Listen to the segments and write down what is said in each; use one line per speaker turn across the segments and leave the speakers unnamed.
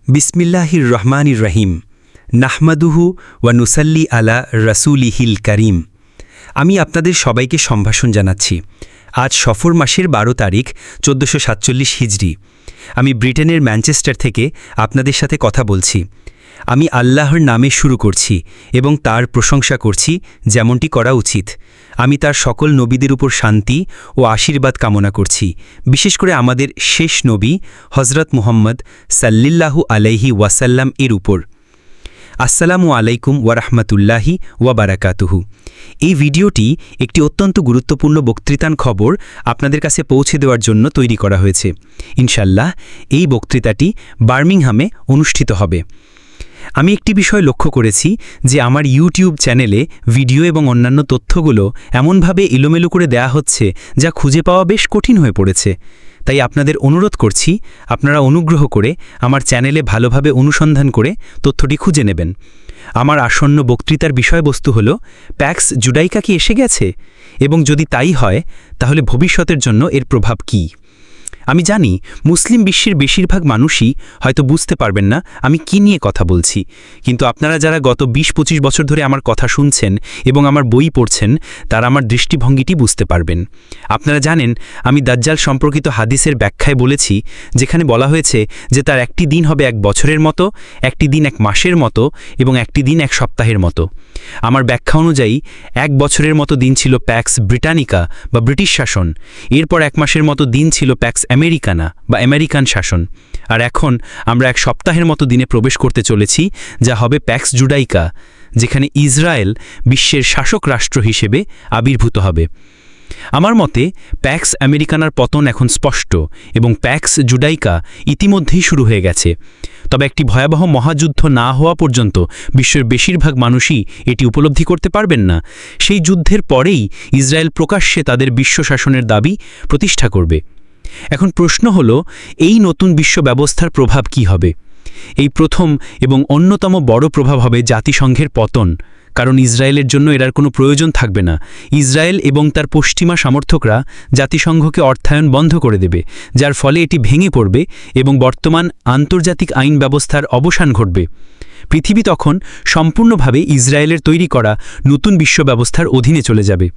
বিসমিল্লাহির রহমানির রহিম। নাহমাদুহু ওয়া নুসাল্লি আলা রাসূলিহিল কারীম। আমি আপনাদের সবাইকে সম্ভাষণ জানাচ্ছি। আজ সফর মাসের ১২ তারিখ ১৪৪৭ হিজরি। আমি ব্রিটেনের ম্যানচেস্টার থেকে আপনাদের সাথে কথা বলছি। আমি আল্লাহর নামে শুরু করছি এবং তার প্রশংসা করছি যেমনটি করা উচিত। আমি তার সকল নবীদের উপর শান্তি ও আশীর্বাদ কামনা করছি, বিশেষ করে আমাদের শেষ নবী হজরত মুহাম্মদ সাল্লিল্লাহু আলাইহি ওয়াসাল্লাম এর উপর। আসসালামু আলাইকুম ওয়ারাহমাতুল্লাহি ওয়াবারাকাতুহু। এই ভিডিওটি একটি অত্যন্ত গুরুত্বপূর্ণ বক্তৃতার খবর আপনাদের কাছে পৌঁছে দেওয়ার জন্য তৈরি করা হয়েছে। ইনশাল্লাহ এই বক্তৃতাটি বার্মিংহামে অনুষ্ঠিত হবে। আমি একটি বিষয় লক্ষ্য করেছি যে আমার ইউটিউব চ্যানেলে ভিডিও এবং অন্যান্য তথ্যগুলো এমনভাবে এলোমেলো করে দেয়া হচ্ছে যা খুঁজে পাওয়া বেশ কঠিন হয়ে পড়েছে। তাই আপনাদের অনুরোধ করছি, আপনারা অনুগ্রহ করে আমার চ্যানেলে ভালোভাবে অনুসন্ধান করে তথ্যটি খুঁজে নেবেন। আমার আসন্ন বক্তৃতার বিষয়বস্তু হল প্যাক্স জুডাইকা কি এসে গেছে, এবং যদি তাই হয় তাহলে ভবিষ্যতের জন্য এর প্রভাব কী। আমি জানি মুসলিম বিশ্বের বেশিরভাগ মানুষই হয়তো বুঝতে পারবেন না আমি কি নিয়ে কথা বলছি, কিন্তু আপনারা যারা গত ২০-২৫ বছর ধরে আমার কথা শুনছেন এবং আমার বই পড়ছেন তারা আমার দৃষ্টিভঙ্গিটি বুঝতে পারবেন। আপনারা জানেন আমি দাজ্জাল সম্পর্কিত হাদিসের ব্যাখ্যায় বলেছি, যেখানে বলা হয়েছে যে তার একটি দিন হবে ১ বছরের মতো, একটি দিন ১ মাসের মতো এবং একটি দিন ১ সপ্তাহের মতো। আমার ব্যাখ্যা অনুযায়ী ১ বছরের মতো দিন ছিল প্যাক্স ব্রিটানিকা বা ব্রিটিশ শাসন, এরপর ১ মাসের মতো দিন ছিল প্যাক্স আমেরিকানা বা আমেরিকান শাসন, আর এখন আমরা ১ সপ্তাহের মতো দিনে প্রবেশ করতে চলেছি যা হবে প্যাক্স জুডাইকা, যেখানে ইসরায়েল বিশ্বের শাসক রাষ্ট্র হিসেবে আবির্ভূত হবে। আমার মতে প্যাক্স আমেরিকানার পতন এখন স্পষ্ট এবং প্যাক্স জুডাইকা ইতিমধ্যেই শুরু হয়ে গেছে। তবে একটি ভয়াবহ মহাযুদ্ধ না হওয়া পর্যন্ত বিশ্বের বেশিরভাগ মানুষই এটি উপলব্ধি করতে পারবেন না। সেই যুদ্ধের পরেই ইসরায়েল প্রকাশ্যে তাদের বিশ্ব শাসনের দাবি প্রতিষ্ঠা করবে। এখন প্রশ্ন হল, এই নতুন বিশ্ব ব্যবস্থার প্রভাব কি হবে? এই প্রথম এবং অন্যতম বড় প্রভাব হবে জাতিসংঘের পতন, কারণ ইসরায়েলের জন্য এর কোনো প্রয়োজন থাকবে না। ইসরায়েল এবং তার পশ্চিমা সমর্থকরা জাতিসংঘকে অর্থায়ন বন্ধ করে দেবে, যার ফলে এটি ভেঙে পড়বে এবং বর্তমান আন্তর্জাতিক আইন ব্যবস্থার অবসান ঘটবে। পৃথিবী তখন সম্পূর্ণভাবে ইসরায়েলের তৈরি করা নতুন বিশ্ব ব্যবস্থার অধীনে চলে যাবে।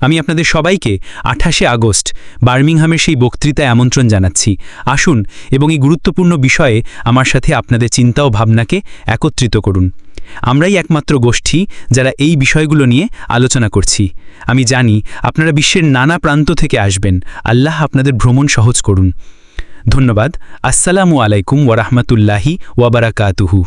আমি আপনাদের সবাইকে ২৮শে আগস্ট বার্মিংহামের সেই বক্তৃতায় আমন্ত্রণ জানাচ্ছি। আসুন এবং এই গুরুত্বপূর্ণ বিষয়ে আমার সাথে আপনাদের চিন্তা ও ভাবনাকে একত্রিত করুন। আমরাই একমাত্র গোষ্ঠী যারা এই বিষয়গুলো নিয়ে আলোচনা করছি। আমি জানি আপনারা বিশ্বের নানা প্রান্ত থেকে আসবেন। আল্লাহ আপনাদের ভ্রমণ সহজ করুন। ধন্যবাদ। আসসালামু আলাইকুম ওয়ারাহমাতুল্লাহি ওয়াবারাকাতুহু।